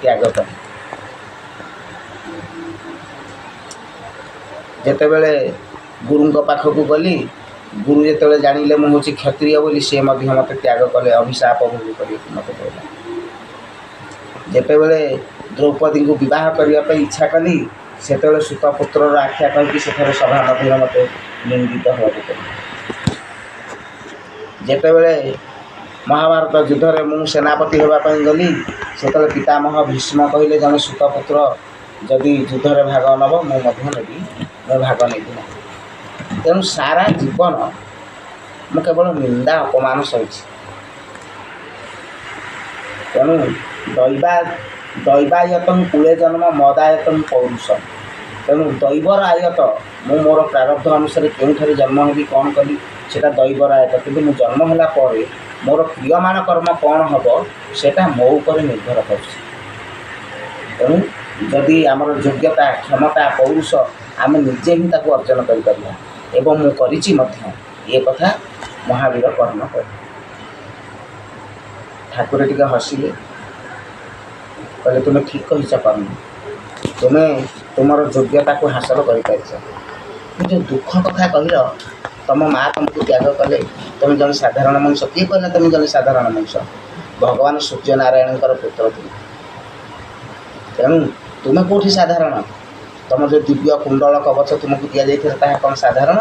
ତ୍ୟାଗ କଲେ। ଯେତେବେଳେ ଗୁରୁଙ୍କ ପାଖକୁ ଗଲି, ଗୁରୁ ଯେତେବେଳେ ଜାଣିଲେ ମୁଁ ହେଉଛି କ୍ଷତ୍ରିୟ ବୋଲି, ସେ ମଧ୍ୟ ମୋତେ ତ୍ୟାଗ କଲେ, ଅଭିଶାପ ଭୋଗ କରିବାକୁ ମୋତେ କହିଲା। ଯେତେବେଳେ ଦ୍ରୌପଦୀଙ୍କୁ ବିବାହ କରିବା ପାଇଁ ଇଚ୍ଛା କଲି, ସେତେବେଳେ ସୁତପୁତ୍ରର ଆଖ୍ୟା କହିକି ସେଠାରେ ସଭା ମଧ୍ୟରେ ମୋତେ ନିନ୍ଦିତ ହେବାକୁ ପଡ଼ିଲା। ଯେତେବେଳେ ମହାଭାରତ ଯୁଦ୍ଧରେ ମୁଁ ସେନାପତି ହେବା ପାଇଁ ଗଲି, ସେତେବେଳେ ପିତାମହ ଭୀଷ୍ମ କହିଲେ, ଜଣେ ସୁତପୁତ୍ର ଯଦି ଯୁଦ୍ଧରେ ଭାଗ ନେବ, ମୁଁ ମଧ୍ୟ ନେବି, ମୁଁ ଭାଗ ନେବି ନାହିଁ। ତେଣୁ ସାରା ଜୀବନ ମୁଁ କେବଳ ନିନ୍ଦା ଅପମାନ ସହିଛି। ତେଣୁ ଦୈବାୟତଂ କୂଳେ ଜନ୍ମ ମଦାୟତଂ ପୌରୁଷ। ତେଣୁ ଦୈବର ଆୟତ, ମୁଁ ମୋର ପ୍ରାରବ୍ଧ ଅନୁସାରେ କେଉଁଠାରେ ଜନ୍ମ ହେବି, କ'ଣ କଲି, ସେଇଟା ଦୈବର ଆୟତ। କିନ୍ତୁ ମୁଁ ଜନ୍ମ ହେଲା ପରେ ମୋର ପ୍ରିୟମାନ କର୍ମ କ'ଣ ହେବ, ସେଇଟା ମୋ ଉପରେ ନିର୍ଭର କରୁଛି। ତେଣୁ ଯଦି ଆମର ଯୋଗ୍ୟତା, କ୍ଷମତା, ପୌରୁଷ ଆମେ ନିଜେ ହିଁ ତାକୁ ଅର୍ଜନ କରିପାରିବା, ଏବଂ ମୁଁ କରିଛି ମଧ୍ୟ, ଏ କଥା ମହାବୀର କର୍ଣ୍ଣ କହିଲେ। ଠାକୁର ଟିକେ ହସିଲେ, କହିଲେ, ତୁମେ ଠିକ୍ କହିଛ କର୍ଣ୍ଣ, ତୁମେ ତୁମର ଯୋଗ୍ୟତାକୁ ହାସଲ କରିପାରିଛ। କିନ୍ତୁ ଦୁଃଖ କଥା କହିଲ, ତୁମ ମା' ତୁମକୁ ତ୍ୟାଗ କଲେ, ତୁମେ ଜଣେ ସାଧାରଣ ମଣିଷ। କିଏ କହିଲା ତୁମେ ଜଣେ ସାଧାରଣ ମଣିଷ? ଭଗବାନ ସୂର୍ଯ୍ୟନାରାୟଣଙ୍କର ପୁତ୍ର ଥିଲେ। ତେଣୁ ତୁମେ କେଉଁଠି ସାଧାରଣ? ତୁମର ଯେଉଁ ଦିବ୍ୟ କୁଣ୍ଡଳ କବଚ ତୁମକୁ ଦିଆଯାଇଥିଲା, ତାହା କ'ଣ ସାଧାରଣ?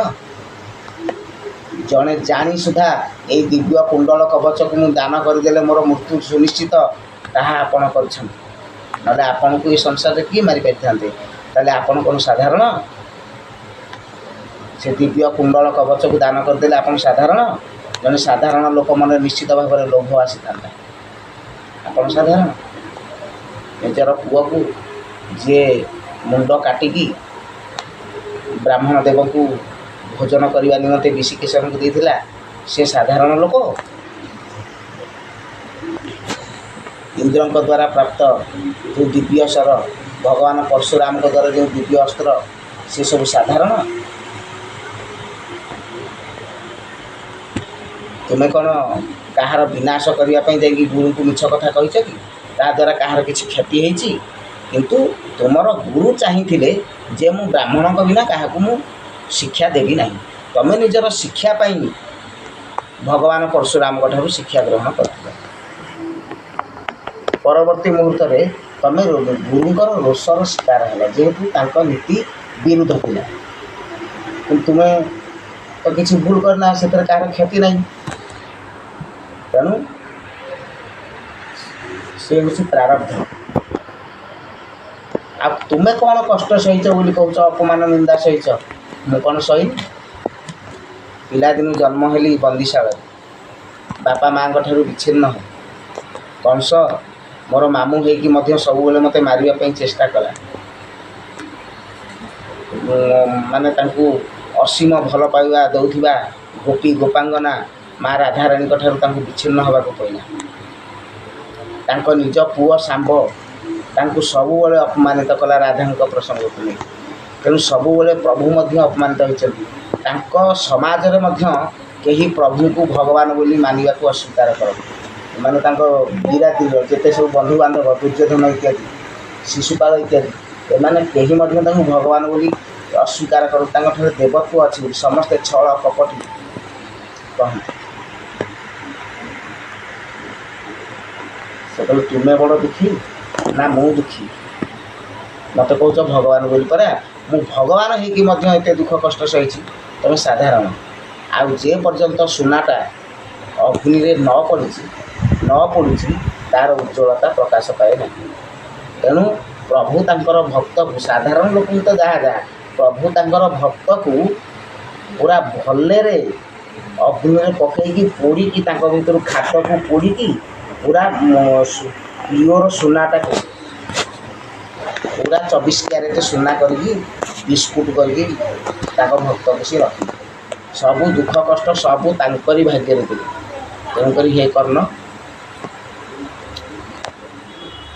ଜଣେ ଜାଣି ସୁଦ୍ଧା ଏଇ ଦିବ୍ୟ କୁଣ୍ଡଳ କବଚକୁ ମୁଁ ଦାନ କରିଦେଲେ ମୋର ମୃତ୍ୟୁ ସୁନିଶ୍ଚିତ, ତାହା ଆପଣ କରିଛନ୍ତି। ନହେଲେ ଆପଣଙ୍କୁ ଏ ସଂସାରରେ କିଏ ମାରିପାରିଥାନ୍ତେ? ତାହେଲେ ଆପଣ କ'ଣ ସାଧାରଣ? ସେ ଦିବ୍ୟ କୁଣ୍ଡଳ କବଚକୁ ଦାନ କରିଦେଲେ ଆପଣ ସାଧାରଣ? ଜଣେ ସାଧାରଣ ଲୋକ ମନରେ ନିଶ୍ଚିତ ଭାବରେ ଲୋଭ ଆସିଥାନ୍ତା। ଆପଣ ସାଧାରଣ? ନିଜର ପୁଅକୁ ଯିଏ ମୁଣ୍ଡ କାଟିକି ବ୍ରାହ୍ମଣ ଦେବଙ୍କୁ ଭୋଜନ କରିବା ନିମନ୍ତେ ବିଶିକେଶ୍ୱରଙ୍କୁ ଦେଇଥିଲା, ସେ ସାଧାରଣ ଲୋକ? ଇନ୍ଦ୍ରଙ୍କ ଦ୍ୱାରା ପ୍ରାପ୍ତ ଯେଉଁ ଦିବ୍ୟ ଶର, ଭଗବାନ ପରଶୁରାମଙ୍କ ଦ୍ୱାରା ଯେଉଁ ଦିବ୍ୟ ଅସ୍ତ୍ର, ସେସବୁ ସାଧାରଣ? ତୁମେ କ'ଣ କାହାର ବିନାଶ କରିବା ପାଇଁ ଯାଇକି ଗୁରୁଙ୍କୁ ମିଛ କଥା କହିଛ କି? ତାଦ୍ୱାରା କାହାର କିଛି କ୍ଷତି ହେଇଛି? କିନ୍ତୁ ତୁମର ଗୁରୁ ଚାହିଁଥିଲେ ଯେ ମୁଁ ବ୍ରାହ୍ମଣଙ୍କ ବିନା କାହାକୁ ମୁଁ ଶିକ୍ଷା ଦେବି ନାହିଁ। ତୁମେ ନିଜର ଶିକ୍ଷା ପାଇଁ ଭଗବାନ ପରଶୁରାମଙ୍କ ଠାରୁ ଶିକ୍ଷା ଗ୍ରହଣ କରିଥିଲ। ପରବର୍ତ୍ତୀ ମୁହୂର୍ତ୍ତରେ ତୁମେ ଗୁରୁଙ୍କର ରୋଷର ଶିକାର ହେଲ, ଯେହେତୁ ତାଙ୍କ ନୀତି ବିରୁଦ୍ଧ ଥିଲା। କିନ୍ତୁ ତୁମେ ତ କିଛି ଭୁଲ କରିନା, ସେଥିରେ କାହାର କ୍ଷତି ନାହିଁ। ତେଣୁ ସେ ହେଉଛି ପ୍ରାରବ୍ଧ। ଆଉ ତୁମେ କ'ଣ କଷ୍ଟ ସହିଛ ବୋଲି କହୁଛ? ଅପମାନ ନିନ୍ଦା ସହିଛ? ମୁଁ କ'ଣ ସହିନି? ପିଲାଦିନୁ ଜନ୍ମ ହେଲି ବନ୍ଦିଶାଳରେ, ବାପା ମାଆଙ୍କ ଠାରୁ ବିଚ୍ଛିନ୍ନ ହେଲି। କଂସ ମୋର ମାମୁଁ ହେଇକି ମଧ୍ୟ ସବୁବେଳେ ମୋତେ ମାରିବା ପାଇଁ ଚେଷ୍ଟା କଲା। ମାନେ ତାଙ୍କୁ ଅସୀମ ଭଲ ପାଇବା ଦେଉଥିବା ଗୋପୀ ଗୋପାଙ୍ଗନା ମା' ରାଧାରାଣୀଙ୍କ ଠାରୁ ତାଙ୍କୁ ବିଚ୍ଛିନ୍ନ ହେବାକୁ ପଡ଼ିଲା। ତାଙ୍କ ନିଜ ପୁଅ ଶାମ୍ବ ତାଙ୍କୁ ସବୁବେଳେ ଅପମାନିତ କଲା ରାଧାଙ୍କ ପ୍ରସଙ୍ଗକୁ ନେଇ। ତେଣୁ ସବୁବେଳେ ପ୍ରଭୁ ମଧ୍ୟ ଅପମାନିତ ହୋଇଛନ୍ତି। ତାଙ୍କ ସମାଜରେ ମଧ୍ୟ କେହି ପ୍ରଭୁଙ୍କୁ ଭଗବାନ ବୋଲି ମାନିବାକୁ ଅସ୍ୱୀକାର କରନ୍ତି। ମାନେ ତାଙ୍କ ବିରାତିର ଯେତେ ସବୁ ବନ୍ଧୁବାନ୍ଧବ, ଦୁର୍ଯ୍ୟୋଧନ ଇତ୍ୟାଦି, ଶିଶୁପାଳ ଇତ୍ୟାଦି, ଏମାନେ କେହି ମଧ୍ୟ ତାଙ୍କୁ ଭଗବାନ ବୋଲି ଅସ୍ୱୀକାର କରନ୍ତି। ତାଙ୍କଠାରେ ଦେବତ୍ୱ ଅଛି ବୋଲି ସମସ୍ତେ ଛଳ କପଟି କହନ୍ତି। ସେତେବେଳେ ତୁମେ ବଡ଼ ଦୁଃଖୀ ନା ମୁଁ ଦୁଃଖୀ? ମୋତେ କହୁଛ ଭଗବାନ ବୋଲି ପରା, ମୁଁ ଭଗବାନ ହେଇକି ମଧ୍ୟ ଏତେ ଦୁଃଖ କଷ୍ଟ ସହିଛି, ତମେ ସାଧାରଣ। ଆଉ ଯେ ପର୍ଯ୍ୟନ୍ତ ସୁନାଟା ଅଗ୍ନିରେ ନ ପଡ଼ୁଛି ତା'ର ଉଜ୍ଜ୍ୱଳତା ପ୍ରକାଶ ପାଏ ନାହିଁ। ତେଣୁ ପ୍ରଭୁ ତାଙ୍କର ଭକ୍ତକୁ, ସାଧାରଣ ଲୋକଙ୍କୁ ତ ଯାହା ପ୍ରଭୁ ତାଙ୍କର ଭକ୍ତକୁ ପୁରା ଭଲରେ ଅଗ୍ନିରେ ପକାଇକି ପୋଡ଼ିକି, ତାଙ୍କ ଭିତରୁ ଖାତକୁ ପୋଡ଼ିକି ପୁରା ପିଓର ସୁନାଟାକୁ ପୁରା 24 କ୍ୟାରେଟ୍ ସୁନା କରିକି ବିସ୍କୁଟ୍ କରିକି ତାଙ୍କ ଭକ୍ତକୁ ସେ ରଖିଲେ। ସବୁ ଦୁଃଖ କଷ୍ଟ ସବୁ ତାଙ୍କରି ଭାଗ୍ୟରେ ଥିଲେ। ତେଣୁକରି ହେ କର୍ଣ୍ଣ,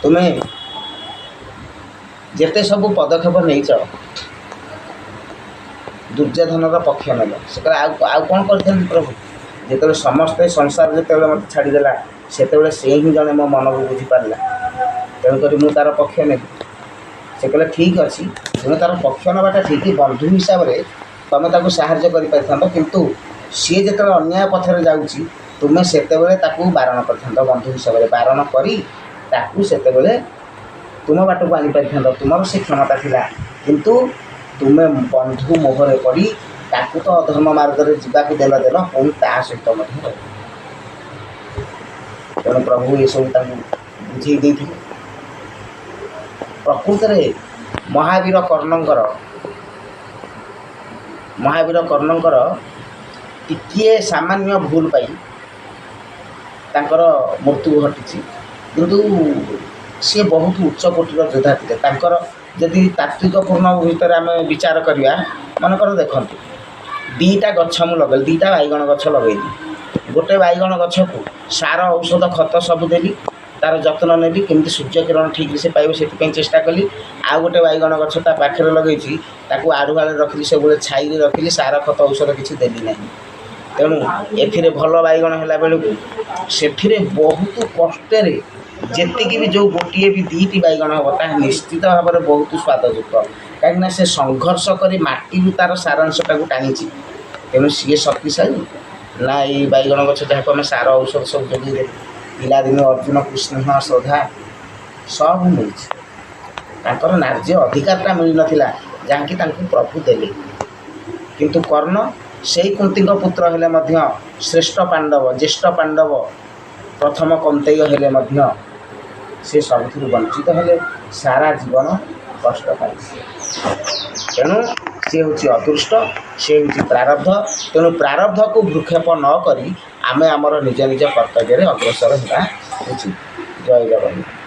ତୁମେ ଯେତେ ସବୁ ପଦକ୍ଷେପ ନେଇଛ, ଦୁର୍ଯ୍ୟୋଧନର ପକ୍ଷ ନେଲ, ସେତେବେଳେ ଆଉ କ'ଣ କରିଥାନ୍ତି ପ୍ରଭୁ? ଯେତେବେଳେ ସମସ୍ତେ ସଂସାର ଯେତେବେଳେ ମୋତେ ଛାଡ଼ିଦେଲା, ସେତେବେଳେ ସେ ହିଁ ଜଣେ ମୋ ମନକୁ ବୁଝିପାରିଲା। ତେଣୁକରି ମୁଁ ତା'ର ପକ୍ଷ ନେବି। ସେ କହିଲେ ଠିକ୍ ଅଛି, ତୁମେ ତା'ର ପକ୍ଷ ନେବାଟା ଠିକ୍, ବନ୍ଧୁ ହିସାବରେ ତୁମେ ତାକୁ ସାହାଯ୍ୟ କରିପାରିଥାନ୍ତ, କିନ୍ତୁ ସିଏ ଯେତେବେଳେ ଅନ୍ୟାୟ ପଥରେ ଯାଉଛି, ତୁମେ ସେତେବେଳେ ତାକୁ ବାରଣ କରିଥାନ୍ତ। ବନ୍ଧୁ ହିସାବରେ ବାରଣ କରି ତାକୁ ସେତେବେଳେ ତୁମ ବାଟକୁ ଆଣିପାରିଥାନ୍ତ, ତୁମର ସେ କ୍ଷମତା ଥିଲା। କିନ୍ତୁ ତୁମେ ବନ୍ଧୁ ମୋହରେ ପଡ଼ି ତାକୁ ତ ଅଧର୍ମ ମାର୍ଗରେ ଯିବାକୁ ଦେଲ, ପୁଣି ତା ସହିତ ମଧ୍ୟ ରହିଲ। ତେଣୁ ପ୍ରଭୁ ଏସବୁ ତାଙ୍କୁ ବୁଝେଇ ଦେଇଥିଲେ। ପ୍ରକୃତରେ ମହାବୀର କର୍ଣ୍ଣଙ୍କର ଟିକିଏ ସାମାନ୍ୟ ଭୁଲ ପାଇଁ ତାଙ୍କର ମୃତ୍ୟୁ ଘଟିଛି। କିନ୍ତୁ ସିଏ ବହୁତ ଉଚ୍ଚ କୋଟିର ଯୋଦ୍ଧା ଥିଲେ। ତାଙ୍କର ଯଦି ତାତ୍ତ୍ୱିକପୂର୍ଣ୍ଣ ଭିତରେ ଆମେ ବିଚାର କରିବା, ମନେକର ଦେଖନ୍ତୁ, 2ଟା ଗଛ ମୁଁ ଲଗାଇଲି, 2ଟା ବାଇଗଣ ଗଛ ଲଗାଇଲି। ଗୋଟେ ବାଇଗଣ ଗଛକୁ ସାର ଔଷଧ ଖତ ସବୁ ଦେଲି, ତା'ର ଯତ୍ନ ନେଲି, କେମିତି ସୂର୍ଯ୍ୟକିରଣ ଠିକ୍ରେ ସେ ପାଇବ ସେଥିପାଇଁ ଚେଷ୍ଟା କଲି। ଆଉ ଗୋଟେ ବାଇଗଣ ଗଛ ତା ପାଖରେ ଲଗେଇଛି, ତାକୁ ଆଢ଼ୁଆଳରେ ରଖିଲି, ସବୁବେଳେ ଛାଇରେ ରଖିଲି, ସାର ଖତ ଔଷଧ କିଛି ଦେଲି ନାହିଁ। ତେଣୁ ଏଥିରେ ଭଲ ବାଇଗଣ ହେଲା ବେଳକୁ ସେଥିରେ ବହୁତ କଷ୍ଟରେ, ଯେତିକି ବି ଯେଉଁ ଗୋଟିଏ ବି 2ଟି ବାଇଗଣ ହେବ, ତାହା ନିଶ୍ଚିତ ଭାବରେ ବହୁତ ସ୍ୱାଦଯୁକ୍ତ, କାହିଁକିନା ସେ ସଂଘର୍ଷ କରି ମାଟିରୁ ତା'ର ସାରାଂଶଟାକୁ ଟାଣିଛି। ତେଣୁ ସିଏ ଶକ୍ତିଶାଳୀ ନା ଏଇ ବାଇଗଣ ଗଛ ଯାହାକୁ ଆମେ ସାର ଔଷଧ ସବୁ ଯୋଗେଇଲେ। ପିଲାଦିନ ଅର୍ଜୁନକୁ ସ୍ନେହ ଶ୍ରଦ୍ଧା ସବୁ ମିଳିଛି, ତାଙ୍କର ନ୍ୟାଯ୍ୟ ଅଧିକାରଟା ମିଳିନଥିଲା ଯାହାକି ତାଙ୍କୁ ପ୍ରଭୁ ଦେଲେ। କିନ୍ତୁ କର୍ଣ୍ଣ ସେଇ କୁନ୍ତୀଙ୍କ ପୁତ୍ର ହେଲେ ମଧ୍ୟ ଶ୍ରେଷ୍ଠ ପାଣ୍ଡବ, ଜ୍ୟେଷ୍ଠ ପାଣ୍ଡବ, ପ୍ରଥମ କନ୍ତେୟ ହେଲେ ମଧ୍ୟ ସେ ସବୁଥିରୁ ବଞ୍ଚିତ ହେଲେ, ସାରା ଜୀବନ କଷ୍ଟ ପାଇଲେ। ତେଣୁ ସେ ହେଉଛି ଅଦୃଷ୍ଟ, ସେ ହେଉଛି ପ୍ରାରବ୍ଧ। ତେଣୁ ପ୍ରାରବ୍ଧକୁ ଭ୍ରୂକ୍ଷେପ ନ କରି ଆମେ ଆମର ନିଜ ନିଜ କର୍ତ୍ତବ୍ୟରେ ଅଗ୍ରସର ହେବା ଉଚିତ। ଜୟ ଜଗନ୍ନାଥ।